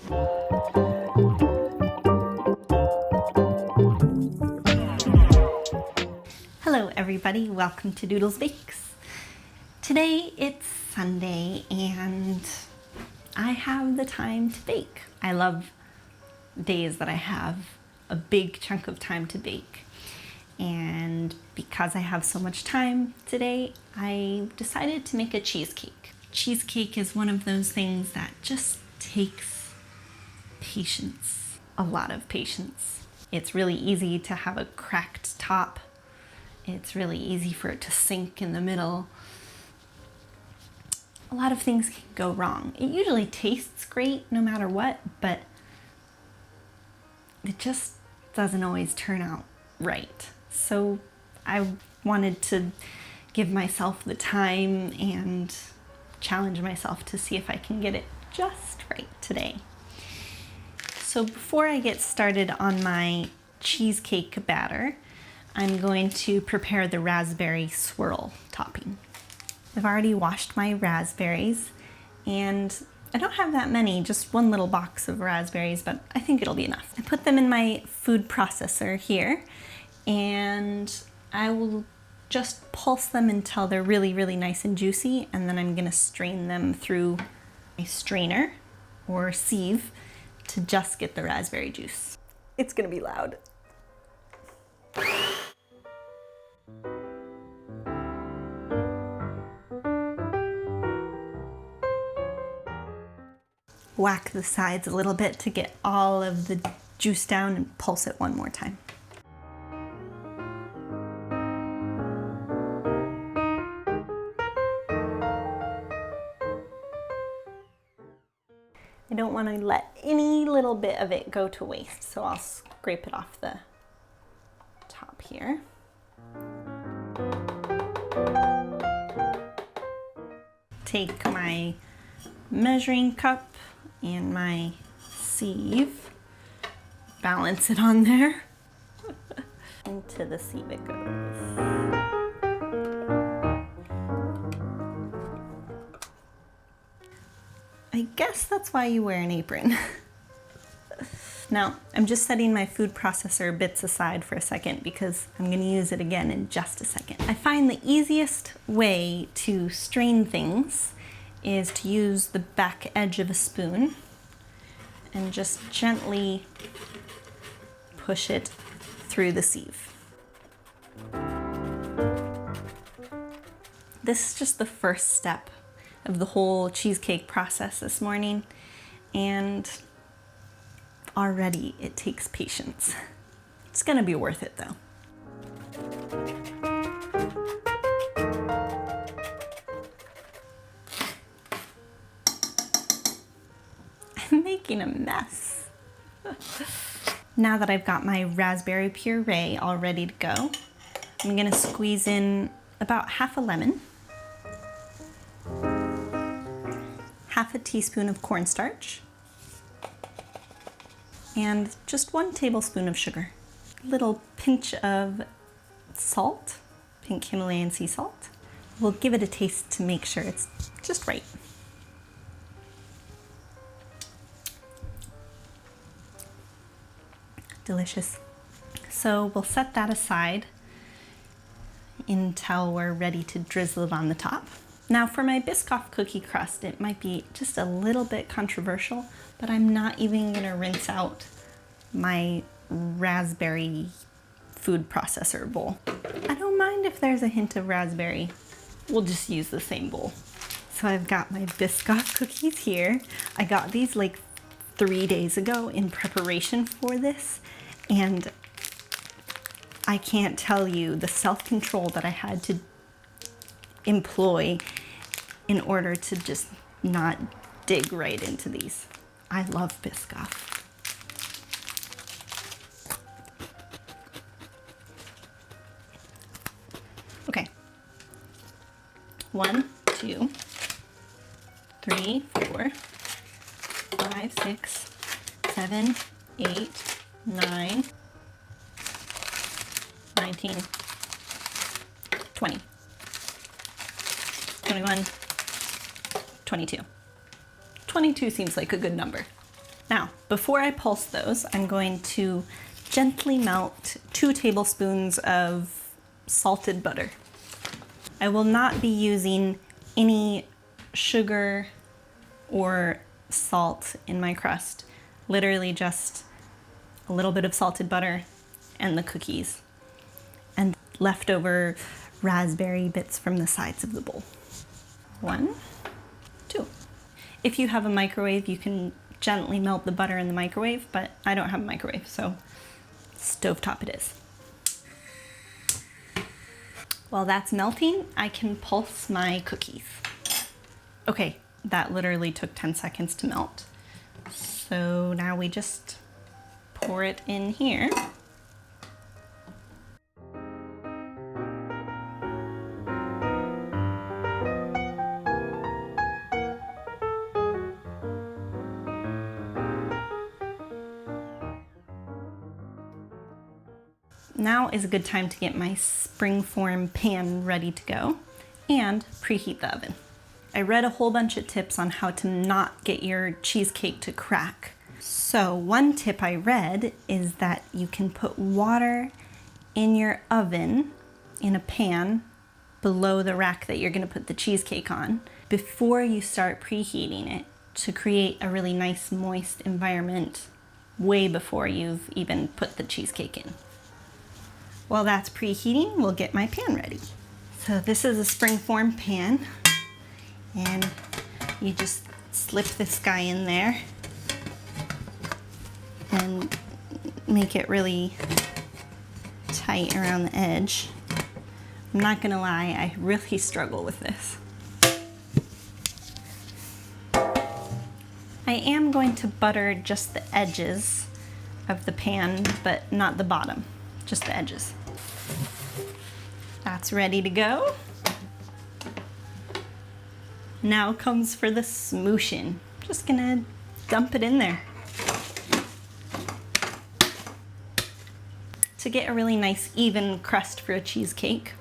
Hello everybody, welcome to Doodles Bakes. Today it's Sunday and I have the time to bake. I love days that I have a big chunk of time to bake. And because I have so much time today, I decided to make a cheesecake. Cheesecake is one of those things that just takes patience, a lot of patience. It's really easy to have a cracked top. It's really easy for it to sink in the middle. A lot of things can go wrong. It usually tastes great no matter what, but it just doesn't always turn out right. So I wanted to give myself the time and challenge myself to see if I can get it just right today. So before I get started on my cheesecake batter, I'm going to prepare the raspberry swirl topping. I've already washed my raspberries and I don't have that many, just one little box of raspberries, but I think it'll be enough. I put them in my food processor here and I will just pulse them until they're really, really nice and juicy, and then I'm gonna strain them through a strainer or sieve to just get the raspberry juice. It's gonna be loud. Whack the sides a little bit to get all of the juice down and pulse it one more time. I don't want to let any little bit of it go to waste, so I'll scrape it off the top here. Take my measuring cup and my sieve, balance it on there. Into the sieve it goes. I guess that's why you wear an apron. Now, I'm just setting my food processor bits aside for a second because I'm going to use it again in just a second. I find the easiest way to strain things is to use the back edge of a spoon and just gently push it through the sieve. This is just the first step of the whole cheesecake process this morning, and already it takes patience. It's gonna be worth it though. I'm making a mess. Now that I've got my raspberry puree all ready to go, I'm gonna squeeze in about half a lemon, half a teaspoon of cornstarch, and just 1 tablespoon of sugar. A little pinch of salt, pink Himalayan sea salt. We'll give it a taste to make sure it's just right. Delicious. So we'll set that aside until we're ready to drizzle it on the top. Now for my Biscoff cookie crust, it might be just a little bit controversial, but I'm not even gonna rinse out my raspberry food processor bowl. I don't mind if there's a hint of raspberry. We'll just use the same bowl. So I've got my Biscoff cookies here. I got these like 3 days ago in preparation for this, and I can't tell you the self-control that I had to employ in order to just not dig right into these. I love Biscoff. Okay. 1, 2, 3, 4, 5, 6, 7, 8, 9, 19, 20, 21, 22. 22 seems like a good number. Now, before I pulse those, I'm going to gently melt 2 tablespoons of salted butter. I will not be using any sugar or salt in my crust. Literally just a little bit of salted butter and the cookies and leftover raspberry bits from the sides of the bowl. 1, 2. If you have a microwave, you can gently melt the butter in the microwave, but I don't have a microwave, so stovetop it is. While that's melting, I can pulse my cookies. Okay, that literally took 10 seconds to melt. So now we just pour it in here. Now is a good time to get my springform pan ready to go and preheat the oven. I read a whole bunch of tips on how to not get your cheesecake to crack. So one tip I read is that you can put water in your oven in a pan below the rack that you're going to put the cheesecake on before you start preheating it to create a really nice moist environment way before you've even put the cheesecake in. While that's preheating, we'll get my pan ready. So this is a springform pan, and you just slip this guy in there and make it really tight around the edge. I'm not gonna lie, I really struggle with this. I am going to butter just the edges of the pan, but not the bottom, just the edges. That's ready to go. Now comes for the smooshing. Just gonna dump it in there. To get a really nice even crust for a cheesecake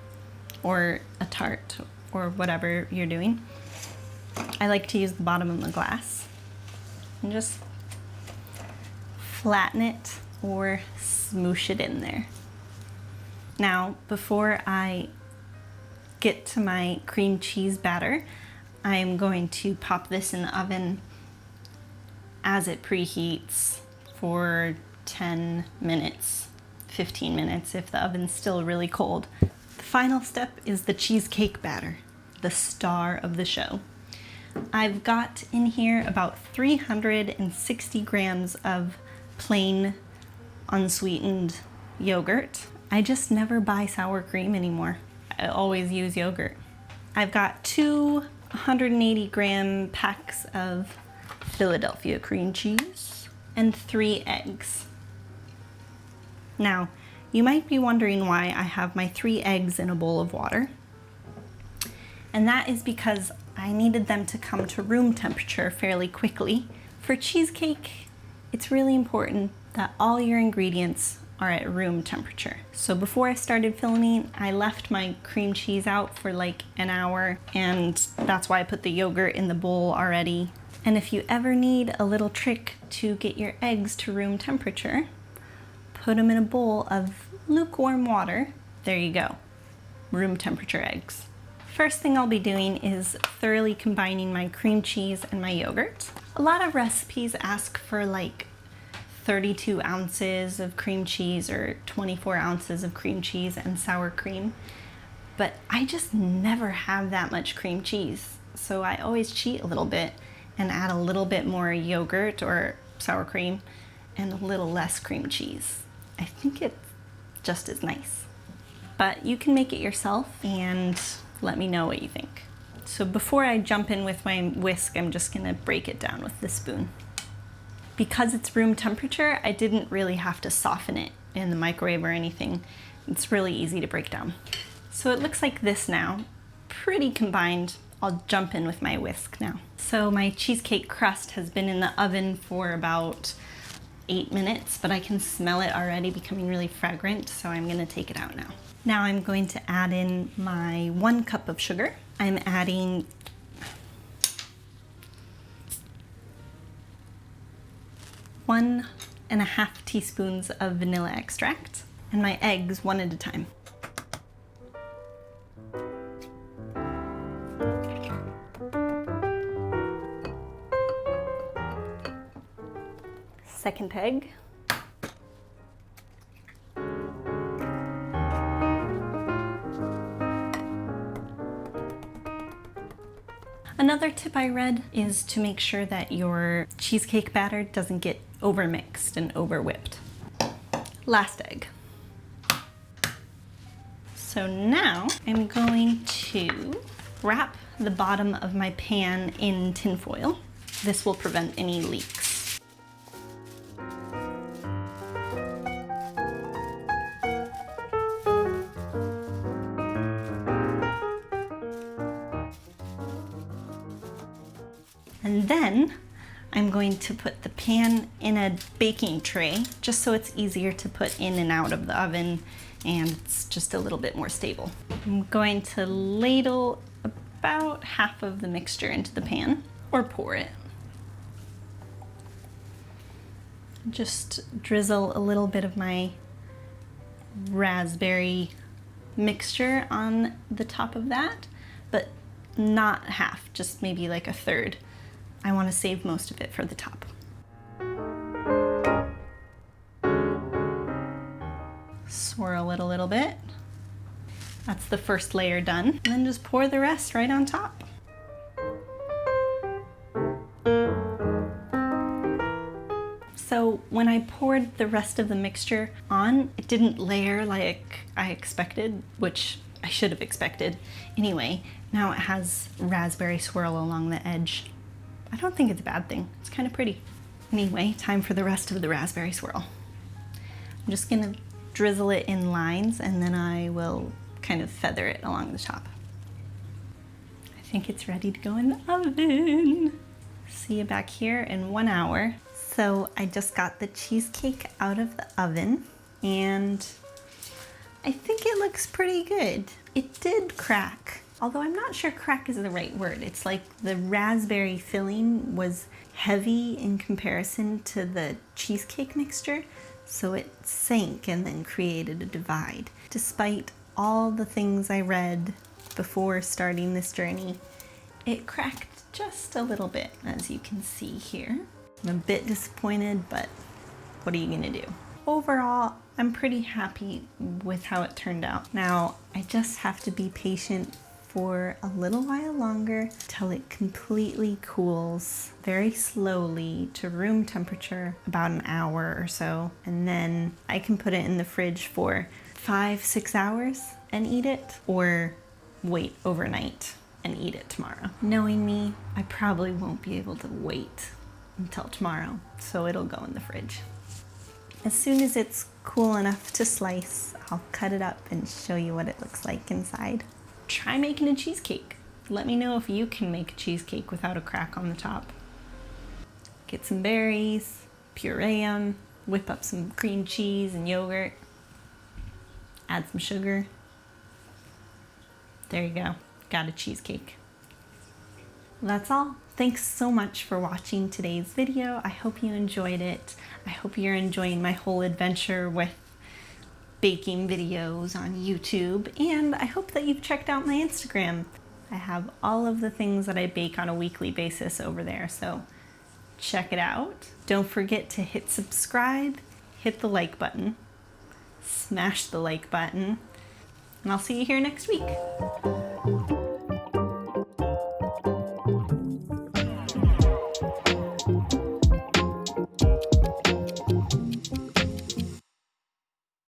or a tart or whatever you're doing, I like to use the bottom of the glass and just flatten it or smoosh it in there. Now, before I get to my cream cheese batter, I'm going to pop this in the oven as it preheats for 10 minutes, 15 minutes if the oven's still really cold. The final step is the cheesecake batter, the star of the show. I've got in here about 360 grams of plain unsweetened yogurt. I just never buy sour cream anymore. I always use yogurt. I've got 2 180 gram packs of Philadelphia cream cheese and 3 eggs. Now, you might be wondering why I have my 3 eggs in a bowl of water. And that is because I needed them to come to room temperature fairly quickly. For cheesecake, it's really important that all your ingredients are at room temperature. So before I started filming, I left my cream cheese out for like an hour, and that's why I put the yogurt in the bowl already. And if you ever need a little trick to get your eggs to room temperature, put them in a bowl of lukewarm water. There you go, room temperature eggs. First thing I'll be doing is thoroughly combining my cream cheese and my yogurt. A lot of recipes ask for like 32 ounces of cream cheese or 24 ounces of cream cheese and sour cream, but I just never have that much cream cheese. So I always cheat a little bit and add a little bit more yogurt or sour cream and a little less cream cheese. I think it's just as nice. But you can make it yourself and let me know what you think. So before I jump in with my whisk, I'm just gonna break it down with the spoon. Because it's room temperature, I didn't really have to soften it in the microwave or anything. It's really easy to break down. So it looks like this now, pretty combined. I'll jump in with my whisk now. So my cheesecake crust has been in the oven for about 8 minutes, but I can smell it already becoming really fragrant, so I'm gonna take it out now. Now I'm going to add in my 1 cup of sugar. I'm adding 1.5 teaspoons of vanilla extract, and my eggs one at a time. Second egg. Another tip I read is to make sure that your cheesecake batter doesn't get overmixed and over-whipped. Last egg. So now I'm going to wrap the bottom of my pan in tin foil. This will prevent any leaks. And then I'm going to put the pan in a baking tray just so it's easier to put in and out of the oven and it's just a little bit more stable. I'm going to ladle about half of the mixture into the pan or pour it. Just drizzle a little bit of my raspberry mixture on the top of that, but not half, just maybe like a third. I want to save most of it for the top. Swirl it a little bit. That's the first layer done. And then just pour the rest right on top. So when I poured the rest of the mixture on, it didn't layer like I expected, which I should have expected. Anyway, now it has raspberry swirl along the edge. I don't think it's a bad thing. It's kind of pretty. Anyway, time for the rest of the raspberry swirl. I'm just gonna drizzle it in lines and then I will kind of feather it along the top. I think it's ready to go in the oven. See you back here in 1 hour. So I just got the cheesecake out of the oven and I think it looks pretty good. It did crack. Although I'm not sure crack is the right word. It's like the raspberry filling was heavy in comparison to the cheesecake mixture, so it sank and then created a divide. Despite all the things I read before starting this journey, it cracked just a little bit, as you can see here. I'm a bit disappointed, but what are you gonna do? Overall, I'm pretty happy with how it turned out. Now, I just have to be patient for a little while longer till it completely cools very slowly to room temperature, about an hour or so. And then I can put it in the fridge for 5-6 hours and eat it, or wait overnight and eat it tomorrow. Knowing me, I probably won't be able to wait until tomorrow, so it'll go in the fridge. As soon as it's cool enough to slice, I'll cut it up and show you what it looks like inside. Try making a cheesecake. Let me know if you can make a cheesecake without a crack on the top. Get some berries, puree them, whip up some cream cheese and yogurt, add some sugar. There you go, got a cheesecake. That's all. Thanks so much for watching today's video. I hope you enjoyed it. I hope you're enjoying my whole adventure with baking videos on YouTube, and I hope that you've checked out my Instagram. I have all of the things that I bake on a weekly basis over there, so check it out. Don't forget to hit subscribe, hit the like button, smash the like button, and I'll see you here next week.